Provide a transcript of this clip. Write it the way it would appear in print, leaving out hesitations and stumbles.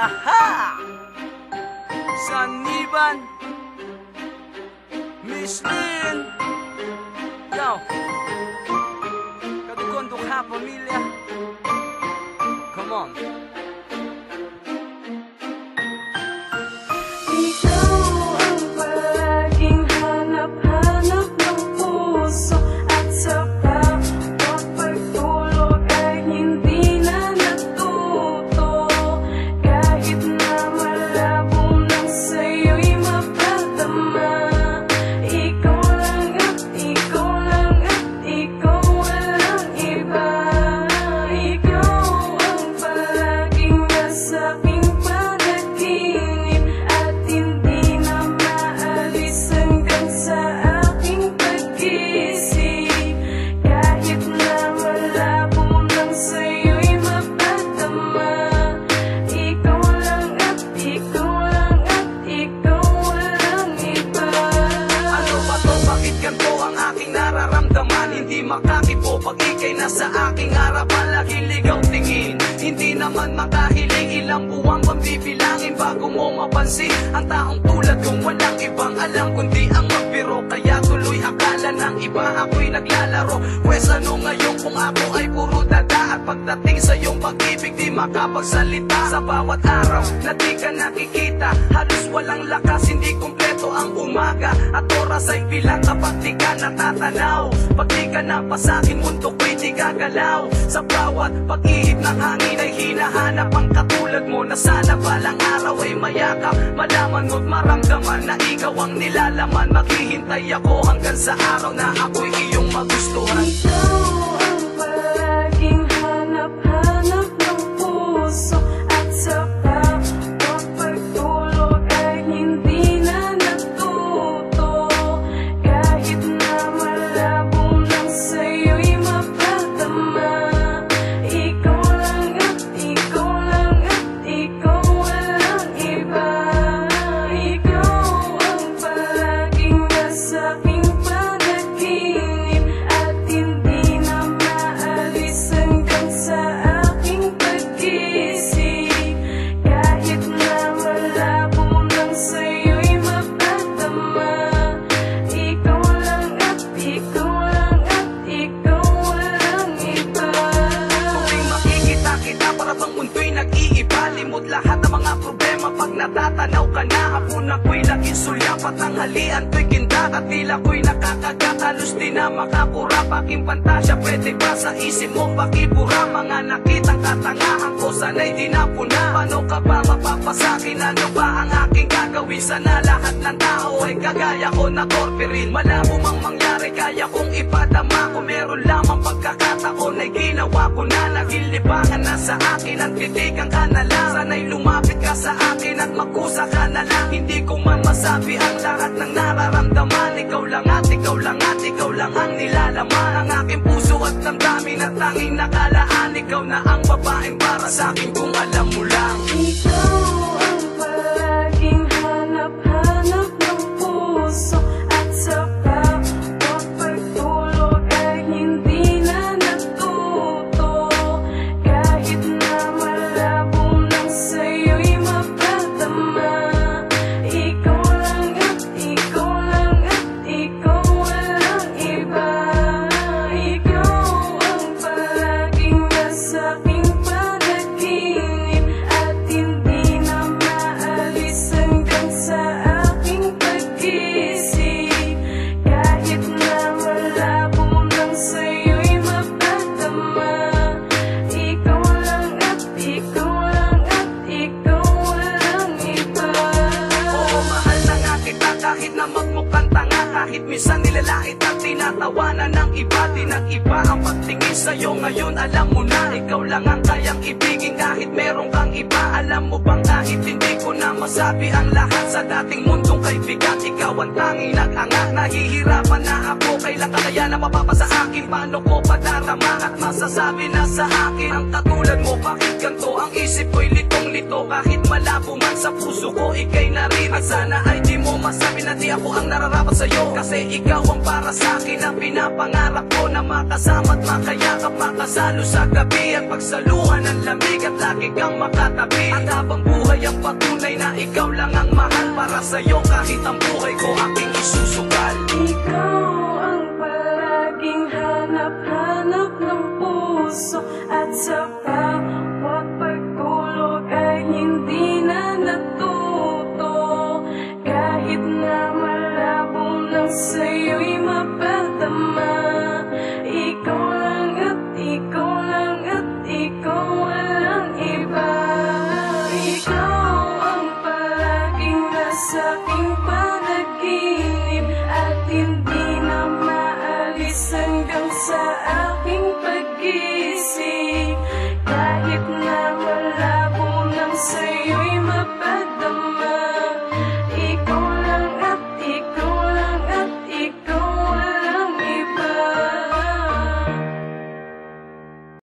Aha! Saniban Miss Lynn. Yo, kadugon dukha pamilya. Come on. Ikaw ang palaging hanap-hanap ng puso, at sa pagtulog ay hindi na natuto. Kahit na malabo nang sa'yo'y mapadama, ikaw lang at ikaw lang at ikaw, walang iba. Ikaw ang palaging nasa aking panaginip, at hindi na maalis hanggang sa aking pag-isip. Kahit na malabo nang sa'yo'y mapadama, ikaw lang at ikaw lang at ikaw, walang iba. Ano ba to? Bakit ganito ang aking nararamdaman? Hindi makakibo pag ika'y nasa aking harapan. Laging ligaw tingin, hindi naman makahiling. Ilang buwang bang bibilangin bago mo mapansin ang taong tulad kong walang ibang alam kundi ang magbiro. Kaya tuloy akala ng iba ako'y naglalaro. Pwes ano ngayon kung ako ay puro dada, at pagdating sa iyong pag-ibig di makapagsalita. Sa bawat araw na di ka nakikita, halos walang lakas, hindi kumpleto ang umaga. At oras ay bilang kapag di ka natatanaw. Pag di ka napasakin, mundo ko'y di gagalaw. Sa bawat pag-ihip ng hangin ay hinahanap ang katulad mo, na sana balang araw ay mayakap, malaman mo't maramdaman na ikaw ang nilalaman. Maghihintay ako hanggang sa araw na ako'y iyong magustuhan. Ikaw ang palaging hanap-hanap ng puso, at sa pagtulog ay hindi na natuto. Kahit na malabo nang sa'yo'y mapadama, ikaw lang at ikaw lang at ikaw, walang iba. Ikaw ang palaging nasa aking panaginip, at hindi na maalis hanggang sa aking pag-isip. Kahit na malabo nang sa'yo'y mapadama, ikaw lang at ikaw lang at ikaw, walang iba. Tuwing makikita kita para bang mundo'y nag-iiba. Limot lahat ng mga problema pag natatanaw ka na. Hapon ako'y laging sulyapat, ang halian to'y kindat, at tila ko'y nakakagat, halos di na makapura. Paking pantasya, pwede ba sa isip mo pakibura? Mga nakitang katangahan ko sana'y di napuna. Paano ka ba mapapasakin? Ano ba ang aking gagawin? Sana lahat ng tao ay kagaya ko na torpe rin. Malabo mang mangyari, kaya kong ipadama. Kung meron lamang pagkakataon ay ginawa ko na. Naging libangan na sa akin at titigan ka na lang. Sana'y lumapit ka sa akin at magkusa ka na lang. Hindi ko man masabi ang lahat ng nararamdaman. Ikaw lang at ikaw lang at ikaw lang ang nilalaman ang aking puso at damdamin, at tanging nakalaan. Ikaw na ang babaeng para sa akin kung alam mo lang. Ikaw ang palaging hanap-hanap ng puso, at sa pagtulog ay hindi na natuto. Kahit na malabo nang sa'yo'y mapadama, ikaw lang at ikaw lang at ikaw, walang iba. Ikaw ang palaging nasa aking panaginip, at hindi na maalis hanggang sa aking pag-isip. Kahit na malabo nang sa'yo'y mapadama, ikaw lang at ikaw lang at ikaw, walang iba. Oo, mahal na nga kita kahit na magmukhang tanga. Kahit minsan nilalait at tinatawanan ng iba. Di nag-iba ang pagtingin sa'yo ngayon, alam mo na. Ikaw lang ang kayang ibigin kahit meron kang iba. Alam mo bang kahit hindi ko na masabi ang lahat, sa dating mundong kaibigan ikaw ang tanging nag-angat. Nahihirapan na ako, kailan ka kaya na mapapasa akin? Paano ko padarama at masasabi na sa akin ang katulad mo? Bakit ganito ang isip ko'y litong-lito? Kahit malabo man sa puso ko, ika'y naririnig. At sana ay di mo masabi na di ako ang nararapat sa'yo, kasi ikaw ang para sa akin na pinapangarap. pangarap ko na makasama at makayakap, makasalo sa gabi at pagsaluhan ng lamig at lagi kang makatabi. At habang buhay ang patunay na ikaw lang ang mahal, para sa'yo kahit ang buhay ko aking isusugal. Ikaw ang palaging hanap-hanap ng puso, at sa bawat pagtulog ay hindi na natuto. Kahit na malabo ng sa'yo'y mapadama, ikaw lang at ikaw lang at ikaw, walang iba. Ikaw ang palaging nasa aking panaginip, at hindi na maalis hanggang sa